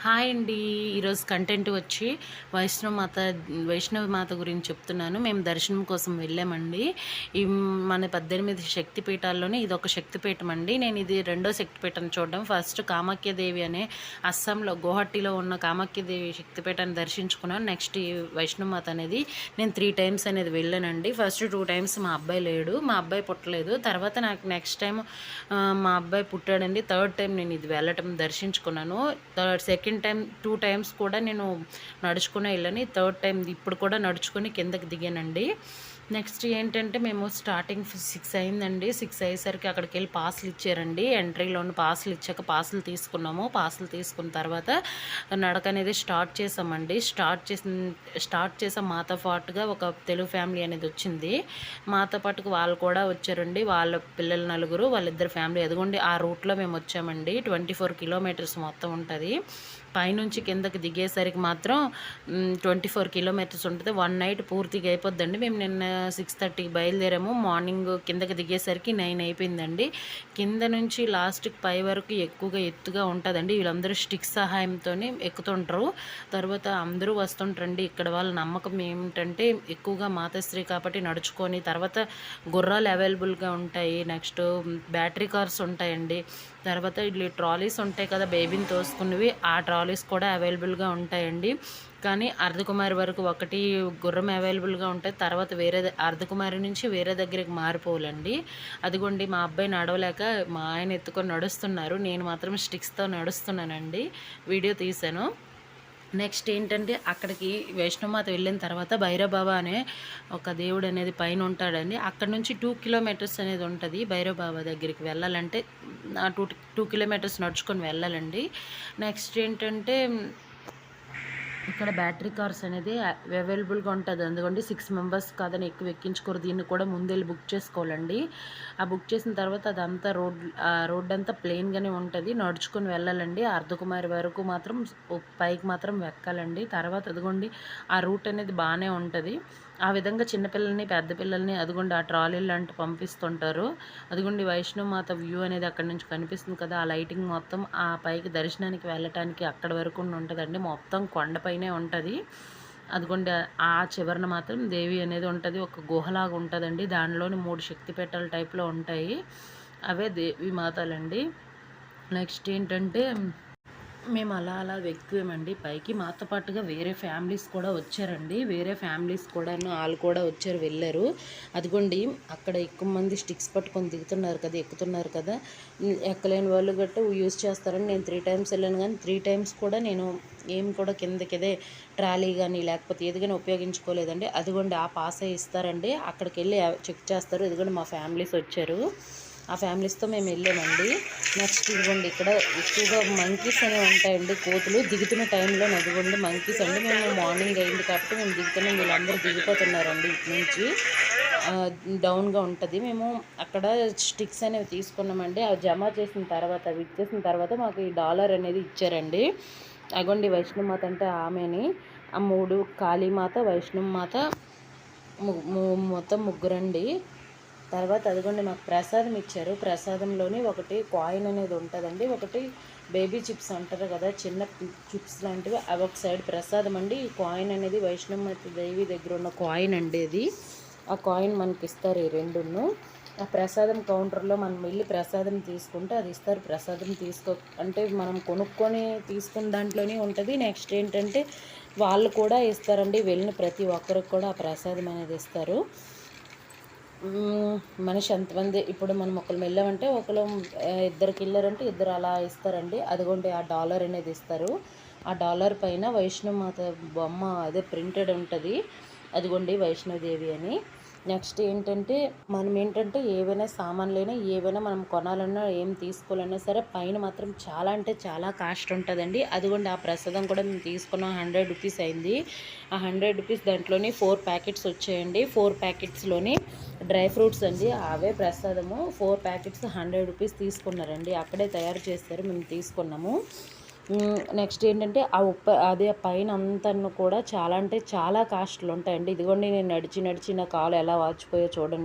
Hi అండి. ఈరోజు content వచ్చి వైష్ణవ మాత గురించి చెప్తున్నాను. మేము దర్శనం కోసం వెళ్ళామండి. ఈ మన 18 శక్తిపీఠాల్లోనే ఇదొక శక్తిపీఠం అండి. నేను ఇది రెండో శక్తిపీఠం చూడడం. ఫస్ట్ కామాఖ్యదేవి అనే అస్సాంలో గువాహటిలో ఉన్న కామాఖ్యదేవి శక్తిపీఠాన్ని దర్శించుకున్నాను. నెక్స్ట్ ఈ వైష్ణవ మాత అనేది నేను 3 టైమ్స్ అనేది వెళ్ళానండి. ఫస్ట్ 2 టైమ్స్ మా అబ్బాయి లేడు, మా అబ్బాయి పుట్టలేదు. తర్వాత నాకు నెక్స్ట్ టైం మా అబ్బాయి పుట్టాడండి. థర్డ్ టైం నేను ఇది వెళ్ళటం దర్శించుకున్నాను. సెకండ్ టైం 2 టైమ్స్ కూడా నేను నడుచుకునే వెళ్ళని. థర్డ్ టైం ఇప్పుడు కూడా నడుచుకొని కిందకి దిగానండి. నెక్స్ట్ ఏంటంటే మేము స్టార్టింగ్ 6 అయిందండి. 6 అయ్యేసరికి అక్కడికి వెళ్ళి పాసులు ఇచ్చారండి. ఎంట్రీలోని పాసులు ఇచ్చాక పాసులు తీసుకున్నాము. పాసులు తీసుకున్న తర్వాత నడక అనేది స్టార్ట్ చేసామండి. స్టార్ట్ చేసాం. మాతో పాటుగా ఒక తెలుగు ఫ్యామిలీ అనేది వచ్చింది. మాతో పాటుగా వాళ్ళు కూడా వచ్చారండి. వాళ్ళ పిల్లలు నలుగురు, వాళ్ళిద్దరు ఫ్యామిలీ. అదిగోండి ఆ రూట్లో మేము వచ్చామండి. 24 కిలోమీటర్స్ మొత్తం ఉంటుంది. పైనుంచి కిందకి దిగేసరికి మాత్రం 24 కిలోమీటర్స్ ఉంటుంది. 1 నైట్ పూర్తిగా అయిపోద్దండి. మేము నిన్న 6:30కి బయలుదేరాము. మార్నింగ్ కిందకి దిగేసరికి 9 అయిపోయిందండి. కింద నుంచి లాస్ట్కి పై వరకు ఎక్కువగా ఎత్తుగా ఉంటుందండి. వీళ్ళందరూ స్టిక్స్ సహాయంతో ఎక్కుతుంటారు. తర్వాత అందరూ వస్తుంటారండి. ఇక్కడ వాళ్ళ నమ్మకం ఏమిటంటే ఎక్కువగా మాతాశ్రీ కాబట్టి నడుచుకొని, తర్వాత గుర్రాలు అవైలబుల్గా ఉంటాయి. నెక్స్ట్ బ్యాటరీ కార్స్ ఉంటాయండి. తర్వాత ఇట్లా ట్రాలీస్ ఉంటాయి కదా, బేబీని తోసుకున్నవి, ఆ ట్రాలీస్ కూడా అవైలబుల్గా ఉంటాయండి. కానీ అర్ధకుమారి వరకు ఒకటి గుర్రం అవైలబుల్గా ఉంటాయి. తర్వాత వేరే అర్ధకుమారి నుంచి వేరే దగ్గరికి మారిపోవాలండి. అదిగోండి మా అబ్బాయి నడవలేక మా ఆయన ఎత్తుకొని నడుస్తున్నారు. నేను మాత్రం స్టిక్స్తో నడుస్తున్నానండి. వీడియో తీశాను. నెక్స్ట్ ఏంటంటే అక్కడికి వైష్ణవమాత వెళ్ళిన తర్వాత భైరవబాబా అనే ఒక దేవుడు అనేది పైన ఉంటాడండి. అక్కడ నుంచి 2 కిలోమీటర్స్ అనేది ఉంటుంది. భైరవబాబా దగ్గరికి వెళ్ళాలంటే 2 కిలోమీటర్స్ నడుచుకొని వెళ్ళాలండి. నెక్స్ట్ ఏంటంటే ఇక్కడ బ్యాటరీ కార్స్ అనేది అవైలబుల్గా ఉంటుంది. అందుకంటే 6 మెంబర్స్ కాదని ఎక్కువ ఎక్కించుకోరు. దీన్ని కూడా ముందెళ్ళి బుక్ చేసుకోవాలండి. ఆ బుక్ చేసిన తర్వాత అదంతా రోడ్ అంతా ప్లెయిన్గానే ఉంటుంది. నడుచుకొని వెళ్ళాలండి. అర్ధకుమారి వరకు మాత్రం పైకి మాత్రం ఎక్కాలండి. తర్వాత అదిగోండి ఆ రూట్ అనేది బాగానే ఉంటుంది. ఆ విధంగా చిన్నపిల్లల్ని పెద్ద పిల్లల్ని అదిగోండి ఆ ట్రాలీలు అంటూ పంపిస్తుంటారు. అదిగోండి వైష్ణవమాత వ్యూ అనేది అక్కడ నుంచి కనిపిస్తుంది కదా, ఆ లైటింగ్ మొత్తం ఆ పైకి దర్శనానికి వెళ్ళటానికి అక్కడ వరకు ఉంటుందండి. మొత్తం కొండపైనే ఉంటుంది. అదిగోండి ఆ చివరన మాత్రం దేవి అనేది ఉంటుంది. ఒక గుహలాగా ఉంటుందండి. దానిలోని 3 శక్తిపీఠాల టైప్లో ఉంటాయి. అవే దేవి మాతలండి. నెక్స్ట్ ఏంటంటే మేము అలా ఎక్కామండి పైకి. మాతో పాటుగా వేరే ఫ్యామిలీస్ కూడా వచ్చారండి. వేరే ఫ్యామిలీస్ కూడాను వాళ్ళు కూడా వచ్చారు, వెళ్ళారు. అదిగోండి అక్కడ ఎక్కువ మంది స్టిక్స్ పట్టుకొని దిగుతున్నారు కదా, ఎక్కుతున్నారు కదా. ఎక్కలేని వాళ్ళు గట్రా యూజ్ చేస్తారని నేను 3 టైమ్స్ వెళ్ళాను. కానీ 3 టైమ్స్ కూడా నేను ఏం కూడా కిందకిదే ట్రాలీ కానీ లేకపోతే ఏది కానీ ఉపయోగించుకోలేదండి. అదిగోండి ఆ పాసే ఇస్తారండి. అక్కడికి వెళ్ళి చెక్ చేస్తారు. ఇదిగోండి మా ఫ్యామిలీస్ వచ్చారు. ఆ ఫ్యామిలీస్తో మేము వెళ్ళామండి. నెక్స్ట్ ఇదిగోండి ఇక్కడ ఎక్కువగా మంకీస్ అనేవి ఉంటాయండి, కోతులు. దిగుతున్న టైంలో నదిగోండి మంకీస్ అండి. మేము మార్నింగ్ అయింది కాబట్టి మేము దిగుతున్నాం. వీళ్ళందరూ దిగిపోతున్నారండి ఇటు నుంచి. డౌన్గా ఉంటుంది. మేము అక్కడ స్టిక్స్ అనేవి తీసుకున్నామండి. అవి జమ చేసిన తర్వాత, అవి ఇచ్చేసిన తర్వాత మాకు ఈ డాలర్ అనేది ఇచ్చారండి. అగోండి వైష్ణవమాత అంటే ఆమెని. ఆ 3 కాళీమాత, వైష్ణవమాత మొత్తం ముగ్గురండి. తర్వాత అదిగోండి మాకు ప్రసాదం ఇచ్చారు. ప్రసాదంలోని ఒకటి కాయిన్ అనేది ఉంటుందండి, ఒకటి బేబీ చిప్స్ అంటారు కదా, చిన్న చిప్స్ లాంటివి, అవి ఒక సైడ్ ప్రసాదం అండి. ఈ కాయిన్ అనేది వైష్ణవమాత దేవి దగ్గర ఉన్న కాయిన్ అండి. అది ఆ కాయిన్ మనకి ఇస్తారు ఈ రెండును. ఆ ప్రసాదం కౌంటర్లో మనం వెళ్ళి ప్రసాదం తీసుకుంటే అది ఇస్తారు. ప్రసాదం అంటే మనం కొనుక్కొని తీసుకున్న దాంట్లోనే ఉంటుంది. నెక్స్ట్ ఏంటంటే వాళ్ళు కూడా ఇస్తారండి. వెళ్ళిన ప్రతి ఒక్కరికి కూడా ఆ ప్రసాదం అనేది ఇస్తారు. మనిషి ఎంతమంది ఇప్పుడు మనం ఒకరు వెళ్ళామంటే ఒకరు, ఇద్దరికి వెళ్ళారంటే ఇద్దరు అలా ఇస్తారండి. అదిగోండి ఆ డాలర్ అనేది ఇస్తారు. ఆ డాలర్ పైన వైష్ణవమాత బొమ్మ అదే ప్రింటెడ్ ఉంటుంది. అదిగోండి వైష్ణవదేవి అని. నెక్స్ట్ ఏంటంటే మనం ఏంటంటే ఏవైనా సామాన్లైనా ఏవైనా మనం కొనాలన్నా ఏం తీసుకోవాలన్నా సరే పైన మాత్రం చాలా అంటే చాలా కాస్ట్ ఉంటుందండి. అదిగోండి ఆ ప్రసాదం కూడా మేము తీసుకున్నాం. 100 రూపీస్ అయింది. ఆ 100 రూపీస్ దాంట్లోని 4 ప్యాకెట్స్ వచ్చాయండి. 4 ప్యాకెట్స్లోని డ్రై ఫ్రూట్స్ అండి. అవే ప్రసాదము 4 ప్యాకెట్స్ 100 రూపీస్ తీసుకున్నారండి. అక్కడే తయారు చేస్తారు, మేము తీసుకున్నాము. నెక్స్ట్ ఏంటంటే అదే పైన అంతా కూడా చాలా అంటే చాలా కాస్ట్లు ఉంటాయండి. ఇదిగోండి నేను నడిచి నా కాలు ఎలా వాచిపోయో చూడండి.